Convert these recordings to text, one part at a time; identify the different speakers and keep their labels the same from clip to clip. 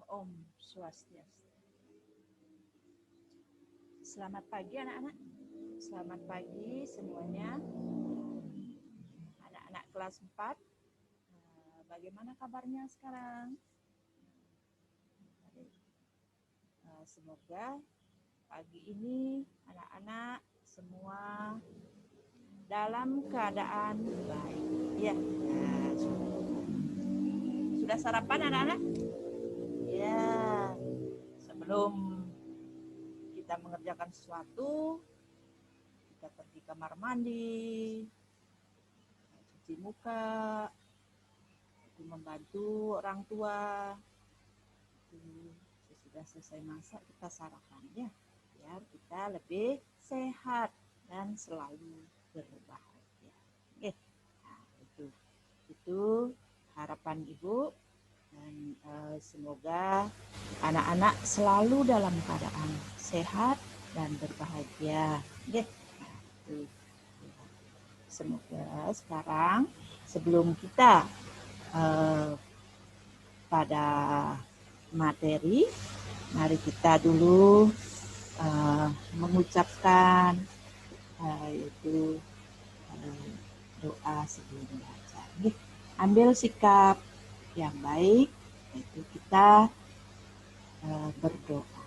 Speaker 1: Om Swastiastu. Selamat pagi anak-anak. Selamat pagi semuanya. Anak-anak kelas 4. Bagaimana kabarnya sekarang? Semoga pagi ini anak-anak semua dalam keadaan baik. Ya. Sudah sarapan anak-anak? Ya. Sebelum kita mengerjakan sesuatu, kita pergi kamar mandi, cuci muka, membantu orang tua. Sesudah selesai masak kita sarapan ya, biar kita lebih sehat dan selalu berbahagia. Oke, nah, itu harapan ibu, dan semoga anak-anak selalu dalam keadaan sehat dan berbahagia. Oke, nah, semoga sekarang sebelum kita pada materi, mari kita dulu mengucapkan yaitu doa sebelum belajar. Ambil sikap yang baik, yaitu kita berdoa.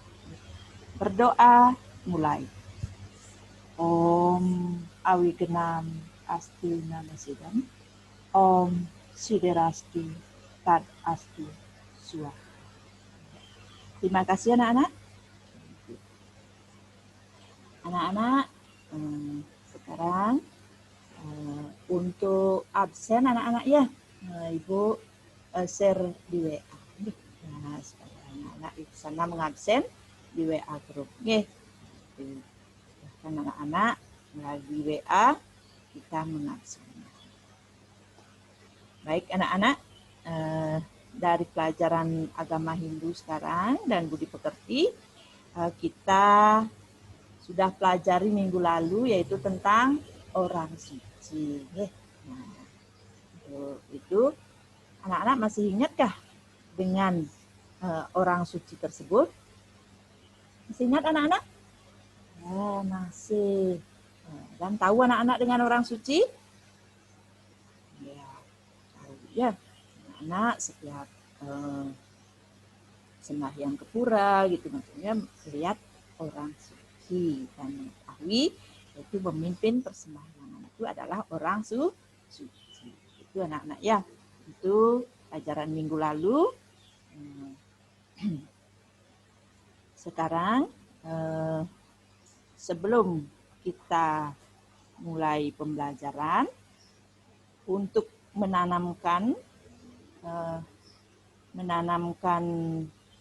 Speaker 1: Berdoa mulai. Om Awigenam Asti Namasidam. Om Siderasti Tad Astu Swaha. Terima kasih anak-anak. Anak-anak, sekarang untuk absen anak-anak ya, ibu share di WA. Nah, supaya anak-anak di sana mengabsen di WA grup. Oke. Dan anak-anak melalui WA kita mengabsen. Baik anak-anak, dari pelajaran agama Hindu sekarang dan budi pekerti, kita sudah pelajari minggu lalu yaitu tentang orang suci. Nah, itu anak-anak masih ingatkah dengan orang suci tersebut? Masih ingat anak-anak? Ya, masih. Dan tahu anak-anak dengan orang suci? Ya, tahu ya. Anak setiap sembahyang ke pura gitu, maksudnya melihat orang suci dan mengetahui yaitu memimpin persembahyangan itu adalah orang suci. Itu anak-anak ya. Itu ajaran minggu lalu. Sekarang sebelum kita mulai pembelajaran, untuk menanamkan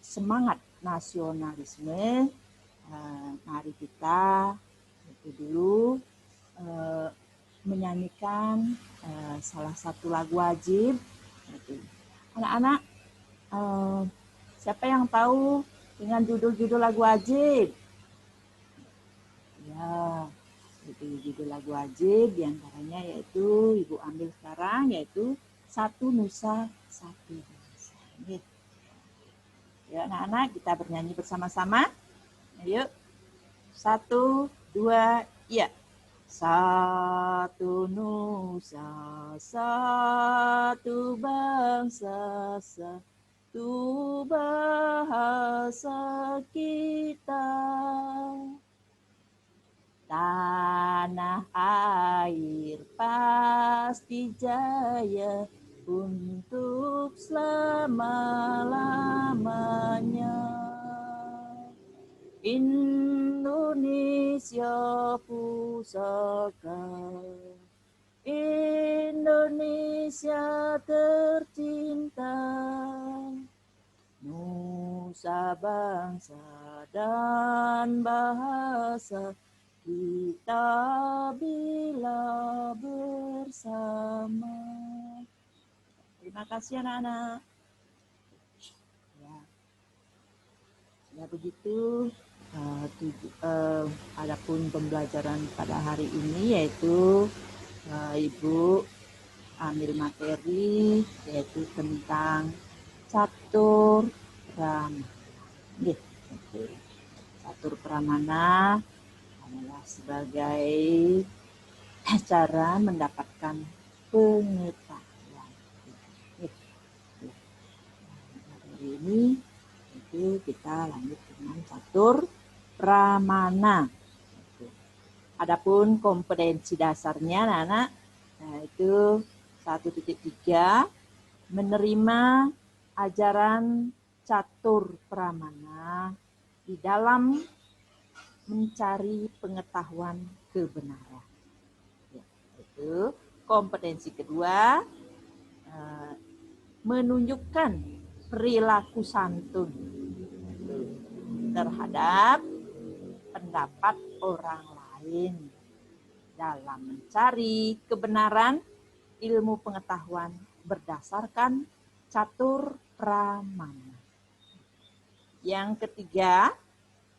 Speaker 1: semangat nasionalisme, mari kita itu dulu menyanyikan salah satu lagu wajib. Anak-anak, siapa yang tahu dengan judul-judul lagu wajib? Ya, judul lagu wajib diantaranya yaitu ibu ambil sekarang, yaitu Satu Nusa Satu Bangsa. Ya anak-anak, kita bernyanyi bersama-sama. Ayo, 1, 2, iya. Satu nusa, satu bangsa, satu bahasa kita. Tanah air pasti jaya untuk selama-lamanya. Indonesia pusaka, Indonesia tercinta, nusa bangsa dan bahasa kita bila bersama. Terima kasih anak-anak. Ya. Ya begitu. Adapun pembelajaran pada hari ini yaitu ibu ambil materi yaitu tentang catur pramana. Nggih. Catur pramana adalah sebagai cara mendapatkan pengetahuan. Hari ini itu kita lanjut dengan catur pramana. Adapun kompetensi dasarnya anak-anak, nah itu 1.3 menerima ajaran catur pramana di dalam mencari pengetahuan kebenaran. Ya, itu kompetensi kedua, menunjukkan perilaku santun terhadap pendapat orang lain dalam mencari kebenaran ilmu pengetahuan berdasarkan catur pramana. Yang ketiga,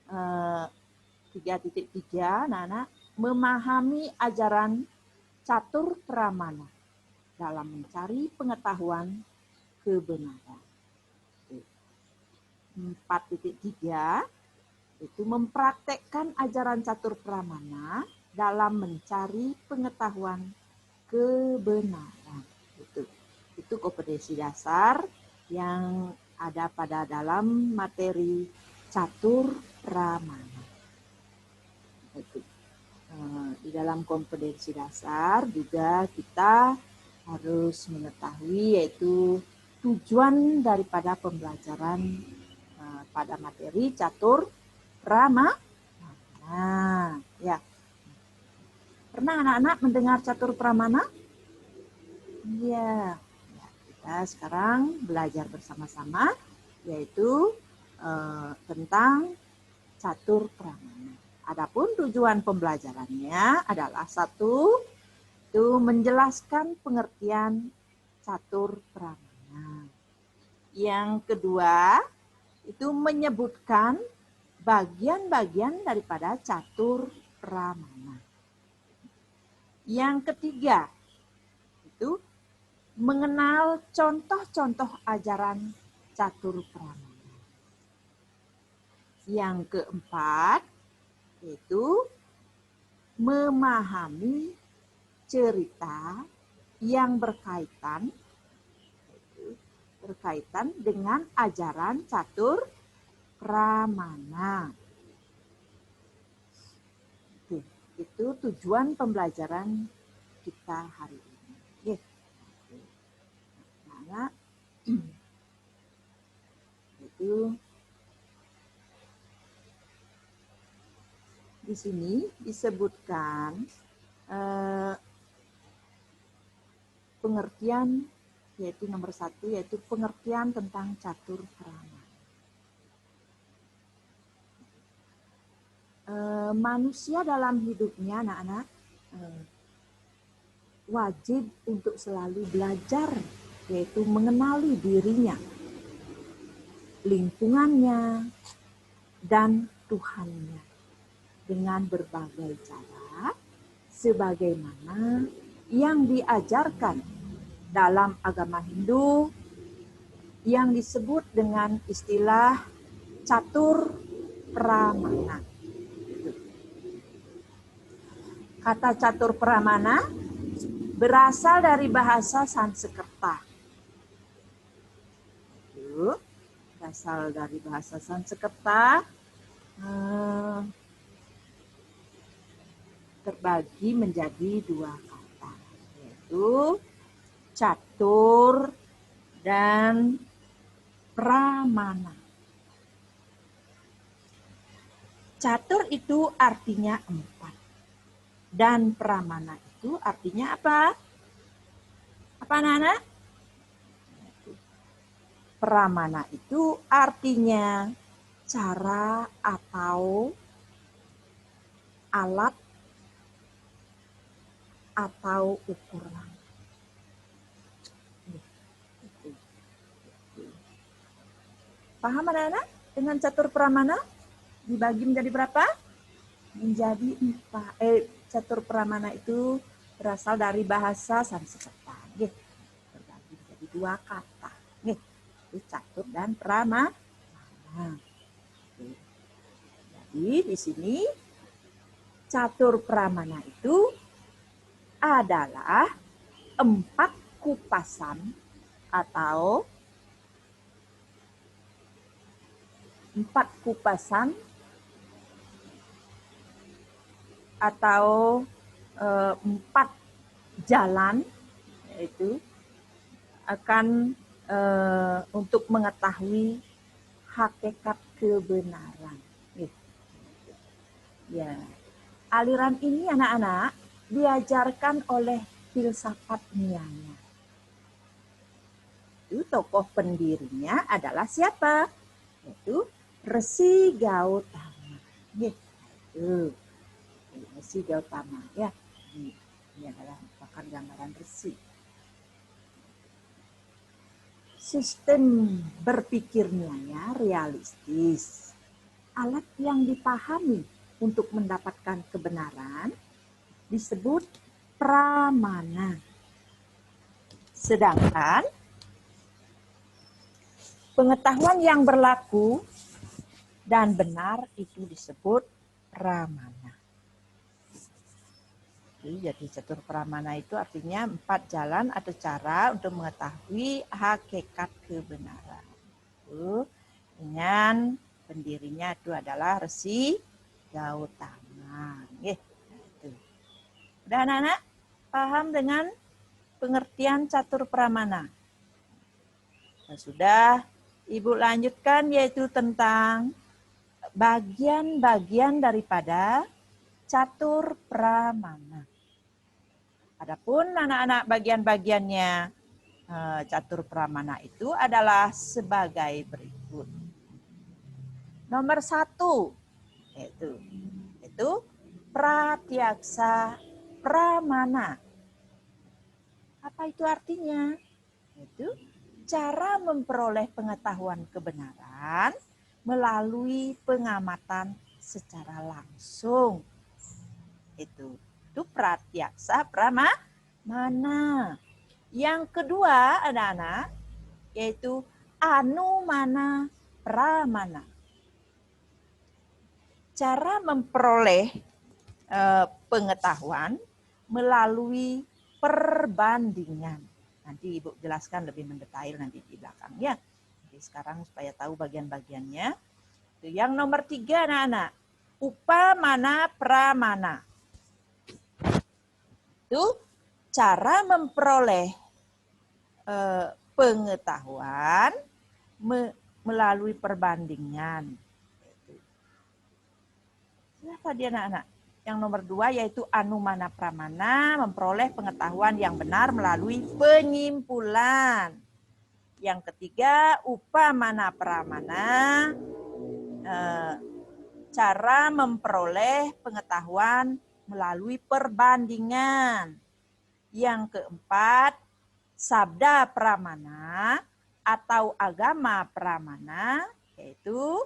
Speaker 1: 3.3 anak-anak memahami ajaran catur pramana dalam mencari pengetahuan kebenaran. 4.3 itu mempraktekkan ajaran catur pramana dalam mencari pengetahuan kebenaran. Itu kompetensi dasar yang ada pada dalam materi catur pramana. Di dalam kompetensi dasar juga kita harus mengetahui yaitu tujuan daripada pembelajaran pada materi catur pramana. Nah, ya. Pernah anak-anak mendengar catur pramana? Iya. Ya, kita sekarang belajar bersama-sama yaitu tentang catur pramana. Adapun tujuan pembelajarannya adalah satu, itu menjelaskan pengertian catur pramana. Yang kedua, itu menyebutkan bagian-bagian daripada catur pramana. Yang ketiga, itu mengenal contoh-contoh ajaran catur pramana. Yang keempat, yaitu memahami cerita yang berkaitan dengan ajaran catur pramana. Itu tujuan pembelajaran kita hari ini. Nah, itu di sini disebutkan pengertian yaitu nomor 1 yaitu pengertian tentang catur pramana. Manusia dalam hidupnya anak-anak wajib untuk selalu belajar yaitu mengenali dirinya, lingkungannya, dan Tuhannya dengan berbagai cara sebagaimana yang diajarkan dalam agama Hindu yang disebut dengan istilah catur pramana. Kata catur pramana berasal dari bahasa Sanskerta. Berasal dari bahasa Sanskerta, terbagi menjadi 2 kata, yaitu catur dan pramana. Catur itu artinya 4. Dan pramana itu artinya apa? Apa anak-anak? Pramana itu artinya cara atau alat atau ukuran. Paham anak-anak? Dengan catur pramana dibagi menjadi berapa? Menjadi 4. Catur pramana itu berasal dari bahasa Sanskerta. Terbagi menjadi 2 kata. Itu catur dan pramana. Nah, jadi di sini catur pramana itu adalah 4 kupasan atau 4 kupasan atau 4 jalan, yaitu akan untuk mengetahui hakikat kebenaran. Ya, aliran ini anak-anak diajarkan oleh filsafat Nyaya. Itu tokoh pendirinya adalah siapa? Yaitu Resi Gautama. Itu Resi Gautama ya. Ini adalah merupakan gambaran resi. Sistem berpikirnya ya realistis. Alat yang dipahami untuk mendapatkan kebenaran disebut pramana. Sedangkan pengetahuan yang berlaku dan benar itu disebut pramana. Jadi catur pramana itu artinya 4 jalan atau cara untuk mengetahui hakikat kebenaran. Dengan pendirinya itu adalah Resi Gautama. Udah anak-anak paham dengan pengertian catur pramana? Nah, sudah Ibu lanjutkan yaitu tentang bagian-bagian daripada catur pramana. Adapun anak-anak bagian-bagiannya catur pramana itu adalah sebagai berikut. Nomor 1 yaitu pratyaksa pramana. Apa itu artinya? Itu cara memperoleh pengetahuan kebenaran melalui pengamatan secara langsung. Itu pratyaksa pramana. Yang kedua anak-anak yaitu anumana pramana. Cara memperoleh pengetahuan melalui perbandingan. Nanti Ibu jelaskan lebih mendetail nanti di belakang ya. Jadi sekarang supaya tahu bagian-bagiannya. Yang nomor 3 anak-anak, upamana pramana. Itu cara memperoleh pengetahuan melalui perbandingan. Siapa dia anak-anak? Yang nomor 2 yaitu anumana pramana, memperoleh pengetahuan yang benar melalui penyimpulan. Yang ketiga upamana pramana, cara memperoleh pengetahuan melalui perbandingan. Yang keempat, sabda pramana atau agama pramana, yaitu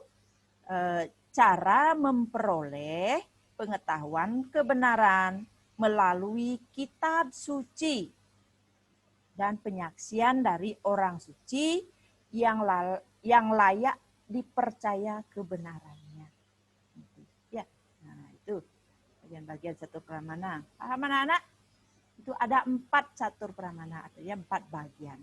Speaker 1: cara memperoleh pengetahuan kebenaran melalui kitab suci dan penyaksian dari orang suci yang layak dipercaya kebenarannya. Ya, nah itu bagian-bagian catur pramana. Paham anak-anak? Itu ada 4 catur pramana, artinya 4 bagian.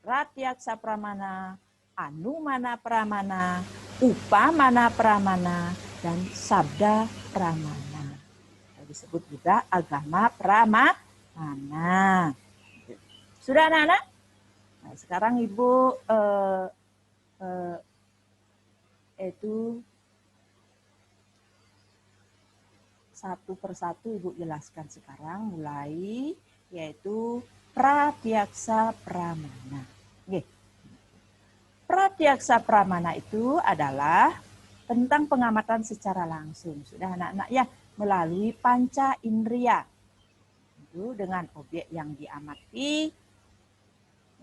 Speaker 1: Pratyaksa pramana, anumana pramana, upamana pramana, dan sabda pramana. Disebut juga agama pramana. Sudah anak-anak? Nah, sekarang Ibu itu satu persatu Ibu jelaskan sekarang mulai yaitu pratyaksa pramana. Pratyaksa pramana itu adalah tentang pengamatan secara langsung. Sudah anak-anak ya, melalui panca indera. Itu dengan objek yang diamati.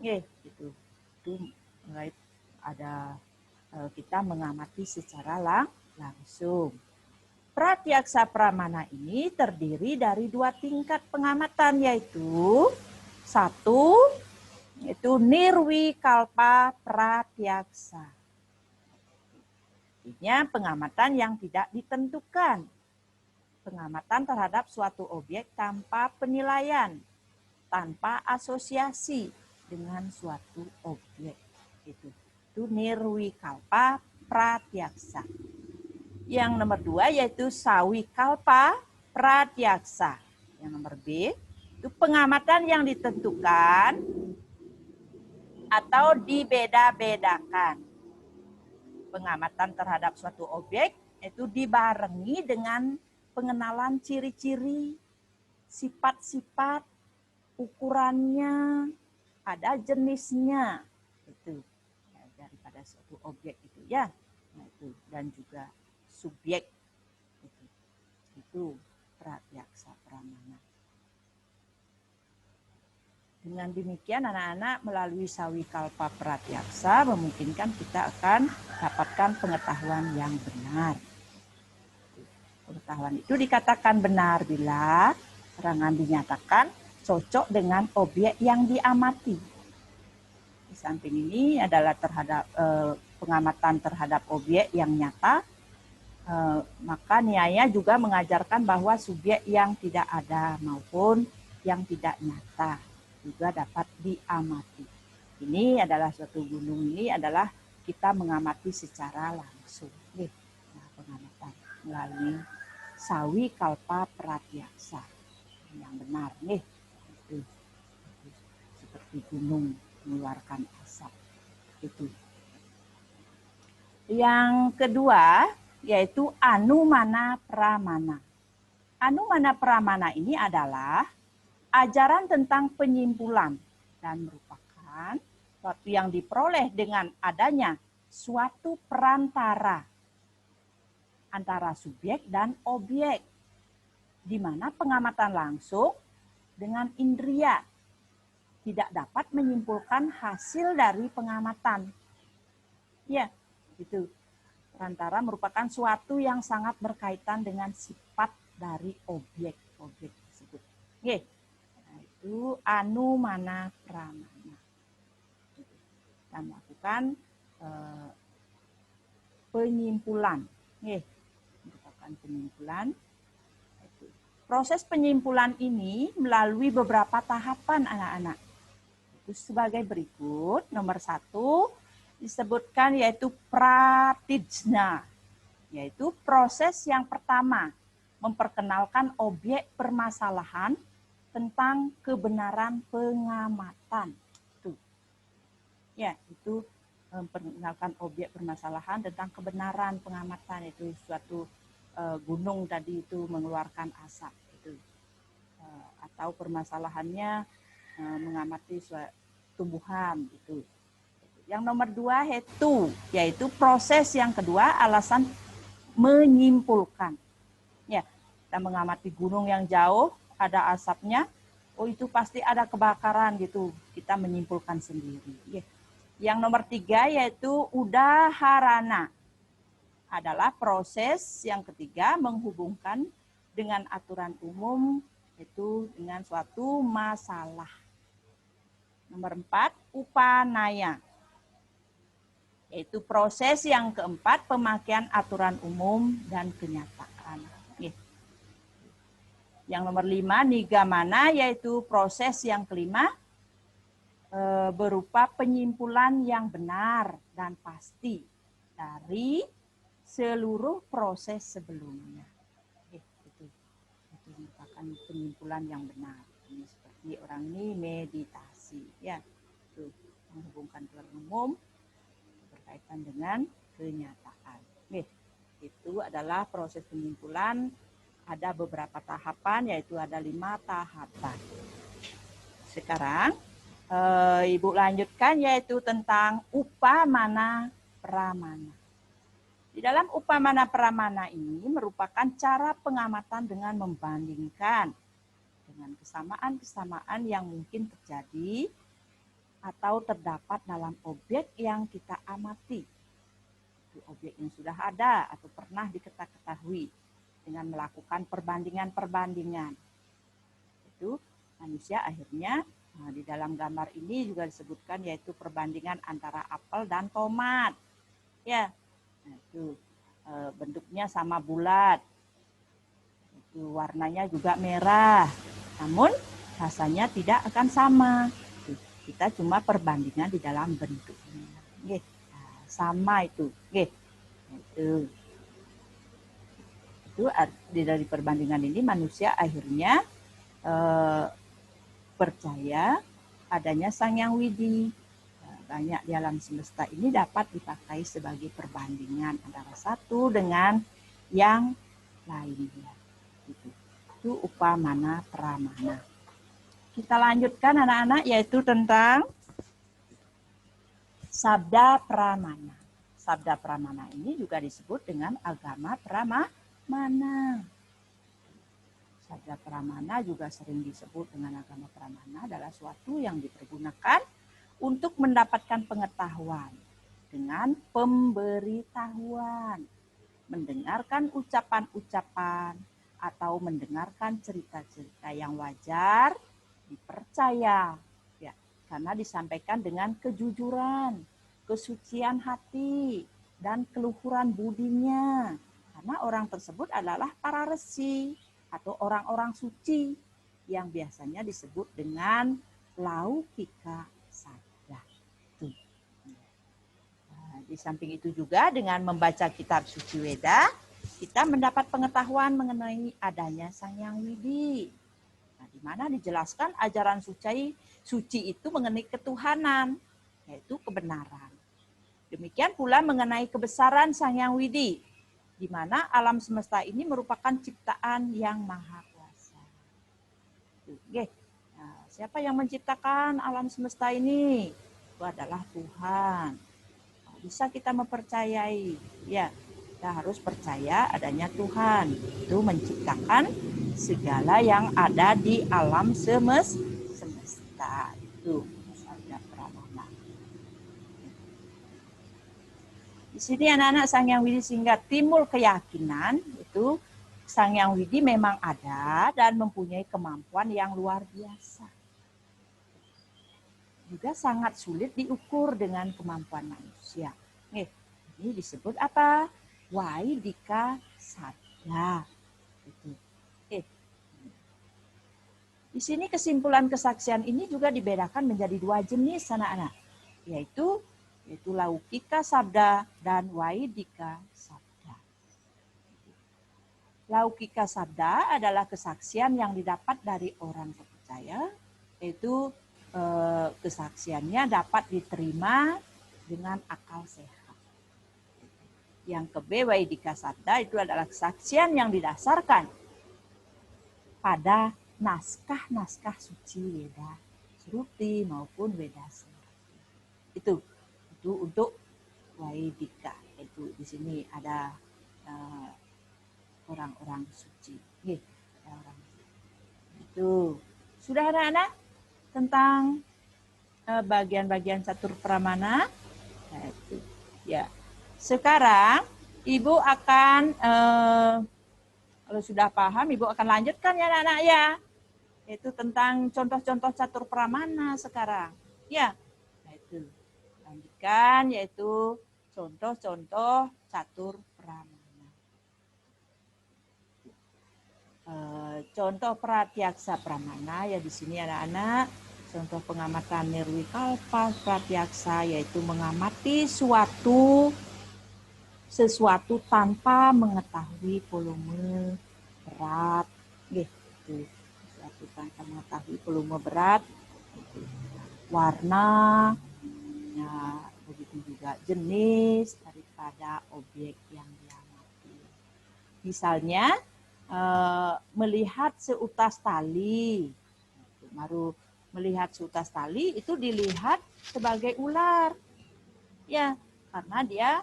Speaker 1: Itu mulai ada kita mengamati secara langsung. Pratyaksa pramana ini terdiri dari 2 tingkat pengamatan yaitu 1 yaitu nirwikalpa pratyaksa. Artinya pengamatan yang tidak ditentukan. Pengamatan terhadap suatu objek tanpa penilaian, tanpa asosiasi dengan suatu objek. Itu nirwikalpa pratyaksa. Yang nomor 2 yaitu sawikalpa pratyaksa. Yang nomor B itu pengamatan yang ditentukan atau dibeda-bedakan. Pengamatan terhadap suatu objek itu dibarengi dengan pengenalan ciri-ciri, sifat-sifat, ukurannya, ada jenisnya, itu ya, daripada suatu objek itu ya, nah, itu dan juga subjek itu pratyaksa pramana. Dengan demikian anak-anak melalui sawikalpa pratyaksa memungkinkan kita akan dapatkan pengetahuan yang benar. Pengetahuan itu dikatakan benar bila keterangan dinyatakan cocok dengan objek yang diamati. Di samping ini adalah terhadap pengamatan terhadap objek yang nyata, maka Nyaya juga mengajarkan bahwa subjek yang tidak ada maupun yang tidak nyata juga dapat diamati. Ini adalah suatu gunung, ini adalah kita mengamati secara langsung. Nah, pengamatan melalui sawikalpa pratyaksa yang benar nih. Itu seperti gunung mengeluarkan asap itu. Yang kedua yaitu anumana pramana. Anumana pramana ini adalah ajaran tentang penyimpulan dan merupakan suatu yang diperoleh dengan adanya suatu perantara antara subjek dan objek, di mana pengamatan langsung dengan indria tidak dapat menyimpulkan hasil dari pengamatan. Ya, itu perantara merupakan suatu yang sangat berkaitan dengan sifat dari objek tersebut. Nah, itu anumana pramana. Kita melakukan penyimpulan. Merupakan penyimpulan. Proses penyimpulan ini melalui beberapa tahapan anak-anak. Itu sebagai berikut. Nomor 1 disebutkan yaitu pratijna, yaitu proses yang pertama memperkenalkan objek permasalahan tentang kebenaran pengamatan. Itu memperkenalkan objek permasalahan tentang kebenaran pengamatan, itu suatu gunung tadi itu mengeluarkan asap itu, atau permasalahannya mengamati tumbuhan itu. Yang nomor 2 yaitu proses yang kedua alasan menyimpulkan. Ya, kita mengamati gunung yang jauh ada asapnya, oh itu pasti ada kebakaran gitu, kita menyimpulkan sendiri. Ya. Yang nomor 3 yaitu udaharana, adalah proses yang ketiga menghubungkan dengan aturan umum, itu dengan suatu masalah. Nomor 4 upanaya, yaitu proses yang keempat pemakaian aturan umum dan kenyataan. Yang nomor 5 nigamana, yaitu proses yang kelima berupa penyimpulan yang benar dan pasti dari seluruh proses sebelumnya. Itu merupakan penyimpulan yang benar. Ini seperti orang ini meditasi, ya, itu menghubungkan aturan umum berkaitan dengan kenyataan. Itu adalah proses penyimpulan. Ada beberapa tahapan, yaitu ada 5 tahapan. Sekarang Ibu lanjutkan yaitu tentang upamana pramana. Di dalam upamana pramana ini merupakan cara pengamatan dengan membandingkan dengan kesamaan-kesamaan yang mungkin terjadi atau terdapat dalam objek yang kita amati. Itu objek yang sudah ada atau pernah diketahui dengan melakukan perbandingan-perbandingan. Itu manusia akhirnya di dalam gambar ini juga disebutkan yaitu perbandingan antara apel dan tomat. Ya. Nah, itu bentuknya sama bulat, itu warnanya juga merah, namun rasanya tidak akan sama. Kita cuma perbandingan di dalam bentuknya. Nah, sama itu. Itu dari perbandingan ini manusia akhirnya percaya adanya Sang Hyang Widi. Banyak di alam semesta ini dapat dipakai sebagai perbandingan antara satu dengan yang lainnya. Itu upamana pramana. Kita lanjutkan anak-anak, yaitu tentang sabda pramana. Sabda pramana ini juga disebut dengan agama pramana. Sabda pramana juga sering disebut dengan agama pramana adalah suatu yang dipergunakan untuk mendapatkan pengetahuan dengan pemberitahuan, mendengarkan ucapan-ucapan atau mendengarkan cerita-cerita yang wajar, dipercaya, ya, karena disampaikan dengan kejujuran, kesucian hati, dan keluhuran budinya. Karena orang tersebut adalah para resi atau orang-orang suci yang biasanya disebut dengan laukika sabda. Di samping itu juga dengan membaca kitab suci Weda, kita mendapat pengetahuan mengenai adanya Sang Hyang Widi. Nah, di mana dijelaskan ajaran suci itu mengenai ketuhanan, yaitu kebenaran. Demikian pula mengenai kebesaran Sang Hyang Widi, di mana alam semesta ini merupakan ciptaan yang maha kuasa. Nah, siapa yang menciptakan alam semesta ini? Itu adalah Tuhan. Bisa kita mempercayai, ya, kita harus percaya adanya Tuhan itu menciptakan segala yang ada di alam semesta. Itu sabda pramana. Di sini anak-anak Sang Hyang Widi sehingga timbul keyakinan itu Sang Hyang Widi memang ada dan mempunyai kemampuan yang luar biasa. Juga sangat sulit diukur dengan kemampuan manusia. Ini disebut apa? Waidika sabda. Di sini kesimpulan kesaksian ini juga dibedakan menjadi dua jenis anak-anak, yaitu laukika sabda dan waidika sabda. Laukika sabda adalah kesaksian yang didapat dari orang terpercaya, yaitu kesaksiannya dapat diterima dengan akal sehat. Yang waidika sabda itu adalah kesaksian yang didasarkan pada naskah-naskah suci Weda Sruti maupun Weda Smriti. Itu untuk waidika. Itu di sini ada orang-orang suci. Itu sudah anak-anak tentang bagian-bagian catur pramana. Ya. Sekarang Ibu akan kalau sudah paham Ibu akan lanjutkan ya anak-anak ya. Yaitu tentang contoh-contoh catur pramana sekarang. Ya. Nah, itu. Lanjutkan yaitu contoh-contoh catur pramana. Contoh pratyaksa pramana ya di sini anak-anak. Contoh pengamatan nirwikalpa pratyaksa yaitu mengamati sesuatu tanpa mengetahui volume berat. Gitu. Sesuatu tanpa mengetahui volume berat, warna, ya, begitu juga jenis daripada objek yang diamati. Misalnya melihat seutas tali, baru melihat seutas tali itu dilihat sebagai ular, ya, karena dia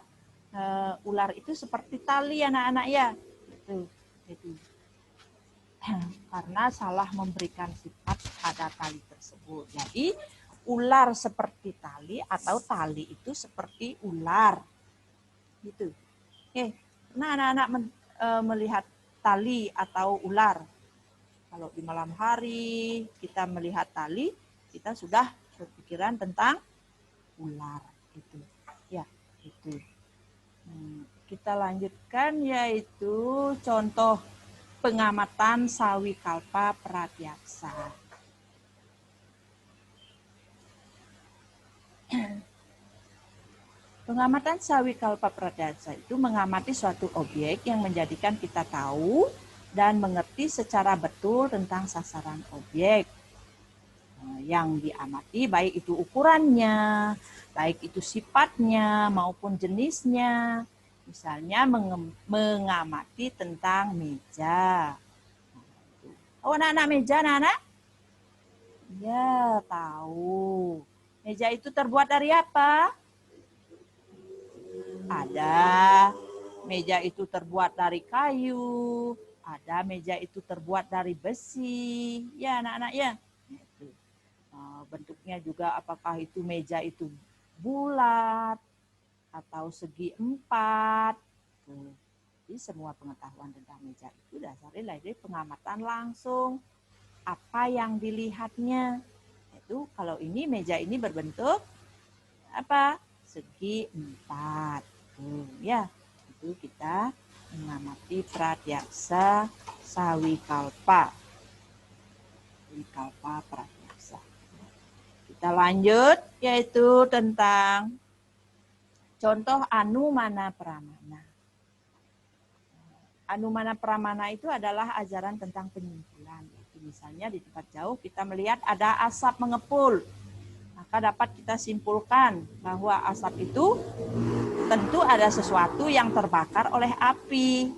Speaker 1: ular itu seperti tali anak-anak ya, itu. Karena salah memberikan sifat pada tali tersebut. Jadi ular seperti tali atau tali itu seperti ular, gitu. Nah anak-anak melihat tali atau ular. Kalau di malam hari kita melihat tali, kita sudah berpikiran tentang ular, itu. Ya, itu. kita lanjutkan yaitu contoh pengamatan Sawikalpa Pratyaksa. Pengamatan Sawikalpa Pratyaksa itu mengamati suatu objek yang menjadikan kita tahu dan mengerti secara betul tentang sasaran objek yang diamati, baik itu ukurannya, baik itu sifatnya maupun jenisnya. Misalnya mengamati tentang meja. Oh, anak-anak meja, anak-anak? Ya, tahu. Meja itu terbuat dari apa? Ada meja itu terbuat dari kayu, ada meja itu terbuat dari besi. Ya, anak-anak ya. Bentuknya juga apakah itu meja itu bulat atau segi empat. Jadi semua pengetahuan tentang meja itu dasarnya dari pengamatan langsung. Apa yang dilihatnya. Itu kalau ini meja ini berbentuk apa? Segi empat. Ya, itu kita mengamati Pratyaksa Sawikalpa. Sawikalpa Pratyaksa. Kita lanjut yaitu tentang contoh Anumana Pramana. Anumana Pramana itu adalah ajaran tentang penyimpulan. Misalnya di tempat jauh kita melihat ada asap mengepul. Maka dapat kita simpulkan bahwa asap itu tentu ada sesuatu yang terbakar oleh api.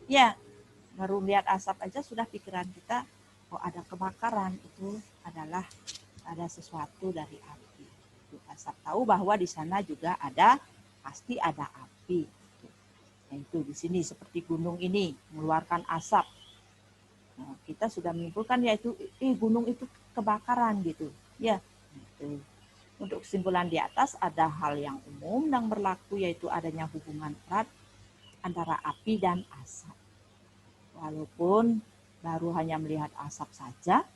Speaker 1: Ya, baru lihat asap aja sudah pikiran kita, oh ada kebakaran, itu adalah ada sesuatu dari api. Itu asap, tahu bahwa di sana juga ada, pasti ada api. Itu di sini seperti gunung ini mengeluarkan asap. Nah, kita sudah menyimpulkan yaitu gunung itu kebakaran gitu. Ya, itu. Untuk kesimpulan di atas ada hal yang umum yang berlaku yaitu adanya hubungan erat antara api dan asap. Walaupun baru hanya melihat asap saja,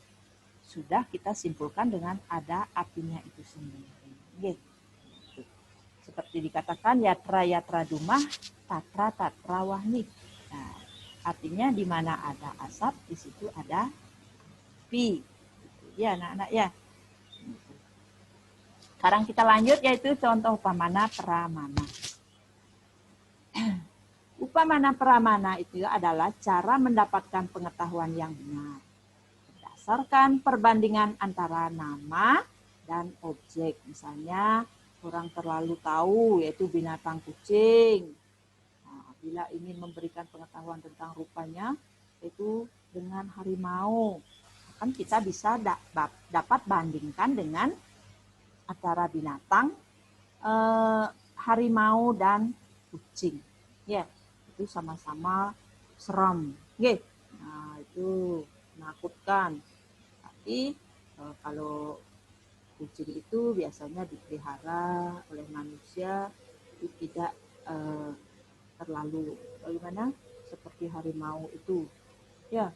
Speaker 1: sudah kita simpulkan dengan ada apinya itu sendiri. Gitu. Seperti dikatakan yatra dumah, tatra wahni. Nah, artinya di mana ada asap, di situ ada api. Ya, anak-anak ya. Sekarang kita lanjut yaitu contoh upamana pramana. Upamana pramana itu adalah cara mendapatkan pengetahuan yang benar. Berdasarkan perbandingan antara nama dan objek. Misalnya orang terlalu tahu yaitu binatang kucing. Nah, bila ingin memberikan pengetahuan tentang rupanya itu dengan harimau. Kan kita bisa dapat bandingkan dengan antara binatang, harimau dan kucing. Ya, itu sama-sama seram. Nah, itu menakutkan. Tapi kalau kucing itu biasanya dipelihara oleh manusia itu tidak terlalu bagaimana seperti harimau itu. Ya,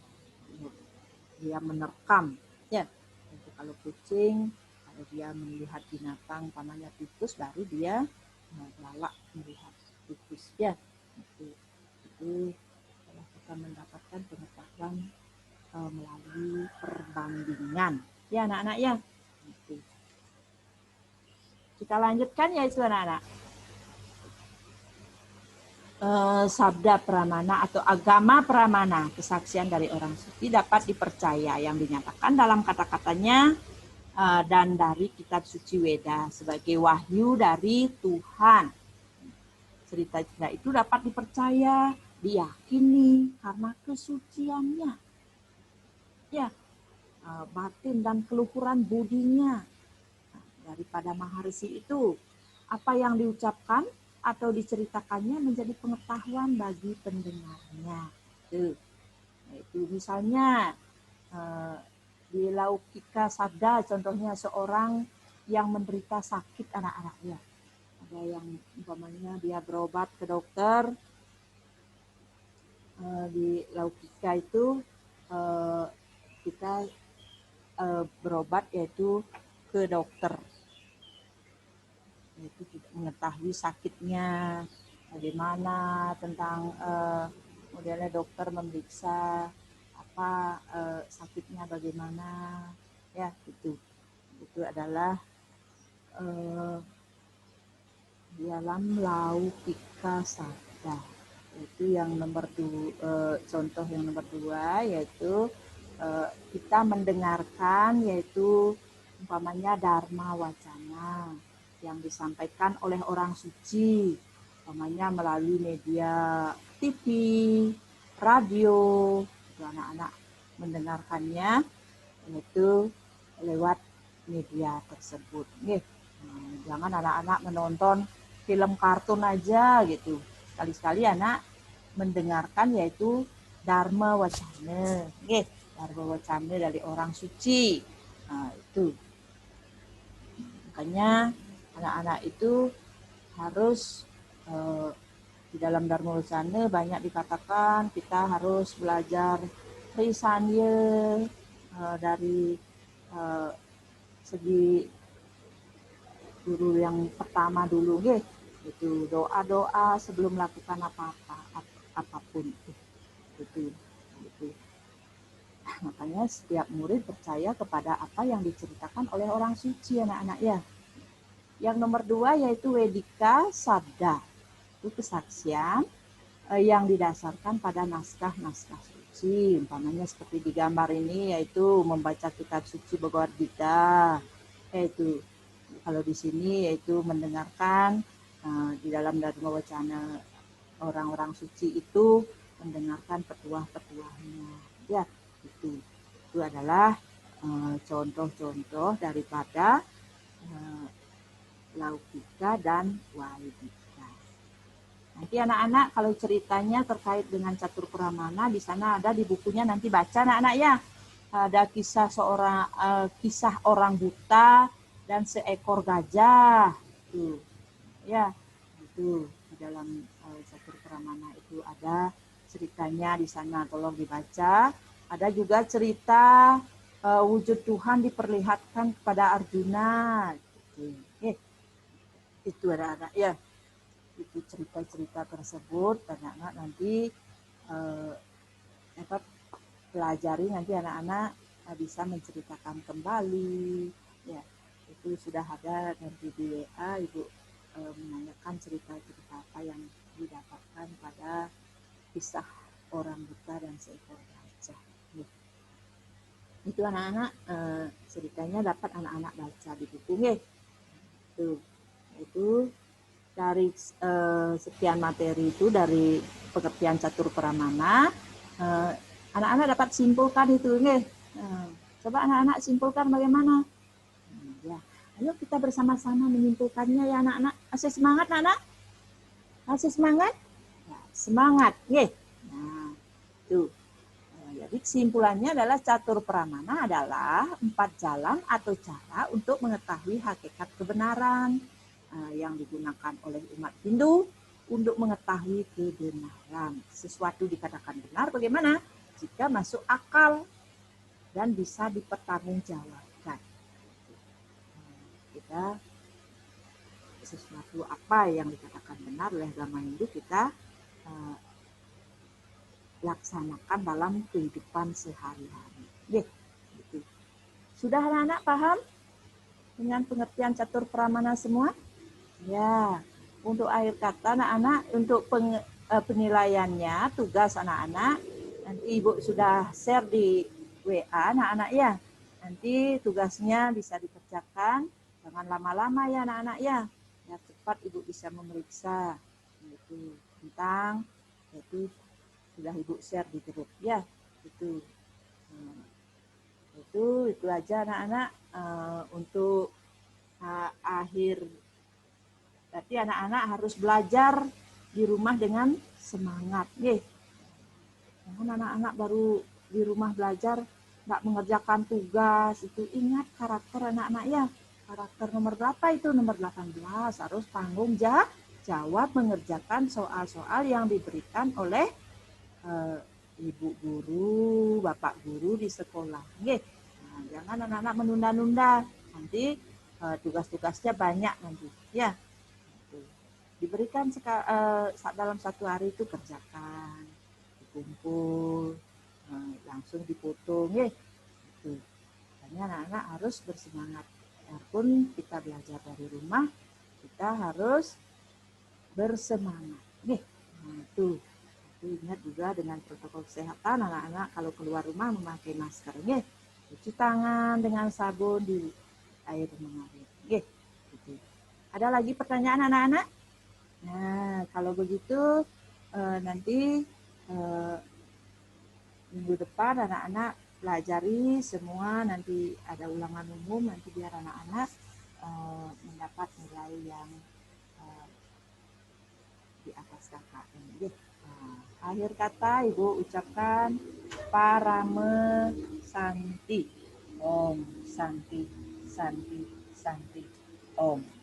Speaker 1: dia menerkam. Ya, jadi kalau kucing kalau dia melihat binatang pamannya tikus, baru dia melalak melihat tikus. Ya, itu kalau kita mendapatkan pengetahuan melalui perbandingan. Ya, anak-anak ya. Itu. Kita lanjutkan ya, itu anak-anak. Sabda pramana atau agama pramana, kesaksian dari orang suci dapat dipercaya yang dinyatakan dalam kata-katanya dan dari kitab suci Weda sebagai wahyu dari Tuhan. Cerita-cerita itu dapat dipercaya, diyakini karena kesuciannya. Ya, batin dan keluhuran budinya. Daripada Maharsi itu, apa yang diucapkan atau diceritakannya menjadi pengetahuan bagi pendengarnya. Itu misalnya di Laukika Sabda contohnya seorang yang menderita sakit anak-anaknya. Ada yang umpamanya dia berobat ke dokter, di Laukika itu kita berobat yaitu ke dokter. Itu tidak mengetahui sakitnya, bagaimana tentang modelnya dokter memeriksa apa sakitnya bagaimana, ya itu adalah dalam Laukika Sabda. Itu yang nomor contoh yang nomor 2, yaitu kita mendengarkan, yaitu umpamanya Dharma Wacana yang disampaikan oleh orang suci, umpamanya melalui media TV, radio, anak-anak mendengarkannya yaitu lewat media tersebut. Jangan anak-anak menonton film kartun aja gitu. Sekali-sekali anak mendengarkan yaitu Dharma Wacana. Dharma Wacana dari orang suci. Nah, itu. Makanya anak-anak itu harus di dalam Dharma Wacana banyak dikatakan kita harus belajar Trisanya dari segi guru yang pertama dulu, itu doa-doa sebelum melakukan apapun itu. Makanya setiap murid percaya kepada apa yang diceritakan oleh orang suci, anak-anak ya. Yang nomor 2 yaitu Wedika Sabda, itu kesaksian yang didasarkan pada naskah-naskah suci, umpamanya seperti di gambar ini, yaitu membaca kitab suci Bhagavad Gita, yaitu kalau di sini yaitu mendengarkan di dalam Dharma Wacana orang-orang suci itu mendengarkan petuah-petuahnya, ya itu adalah contoh-contoh daripada Laukika dan Waidika. Nanti anak-anak kalau ceritanya terkait dengan catur pramana di sana ada di bukunya, nanti baca anak-anak ya. Ada kisah orang buta dan seekor gajah. Tuh. Ya, itu di dalam catur pramana itu ada ceritanya di sana, tolong dibaca. Ada juga cerita wujud Tuhan diperlihatkan kepada Arjuna. Itu ada anak ya. Itu cerita-cerita tersebut anak-anak nanti pelajari, nanti anak-anak bisa menceritakan kembali ya. Itu sudah ada nanti di WA Ibu menanyakan cerita-cerita apa yang didapatkan pada kisah orang buta dan seekor gajah ya. Itu anak-anak ceritanya dapat anak-anak baca di buku ya. Itu dari sekian materi itu dari pengertian catur pramana, anak-anak dapat simpulkan itu, coba anak-anak simpulkan bagaimana? Ya, ayo kita bersama-sama menyimpulkannya ya anak-anak. Masih semangat anak? Masih semangat? Ya, semangat, Nah, itu. Jadi kesimpulannya adalah catur pramana adalah 4 jalan atau cara untuk mengetahui hakikat kebenaran yang digunakan oleh umat Hindu untuk mengetahui kebenaran. Sesuatu dikatakan benar bagaimana? Jika masuk akal dan bisa dipertanggungjawabkan. Kita sesuatu apa yang dikatakan benar oleh agama Hindu kita laksanakan dalam kehidupan sehari-hari. Gitu. Sudah anak-anak paham dengan pengertian catur pramana semua? Ya, untuk akhir kata anak-anak, untuk penilaiannya, tugas anak-anak, nanti Ibu sudah share di WA anak-anak ya. Nanti tugasnya bisa dikerjakan, jangan lama-lama ya anak-anak ya. Ya cepat Ibu bisa memeriksa. Itu tentang, itu sudah Ibu share di grup ya. Itu aja anak-anak untuk akhir. Berarti anak-anak harus belajar di rumah dengan semangat. Jangan anak-anak baru di rumah belajar nggak mengerjakan tugas. Itu ingat karakter anak-anak ya. Karakter nomor berapa itu? Nomor 18. Harus tanggung jawab mengerjakan soal-soal yang diberikan oleh ibu guru, bapak guru di sekolah. Nah, jangan anak-anak menunda-nunda. Nanti tugas-tugasnya banyak nanti. Ya. diberikan dalam satu hari itu kerjakan, dikumpul, langsung dipotong, ya. Gitu. Makanya anak-anak harus bersemangat. Walaupun kita belajar dari rumah, kita harus bersemangat. Nah, itu ingat juga dengan protokol kesehatan, anak-anak kalau keluar rumah memakai masker. Cuci tangan dengan sabun di air mengalir. Gitu. Ada lagi pertanyaan anak-anak? Nah, kalau begitu nanti minggu depan anak-anak pelajari semua, nanti ada ulangan umum, nanti biar anak-anak mendapat nilai yang di atas KKM. Nah, akhir kata Ibu ucapkan Parame Santi. Om Santi, Santi, Santi. Om.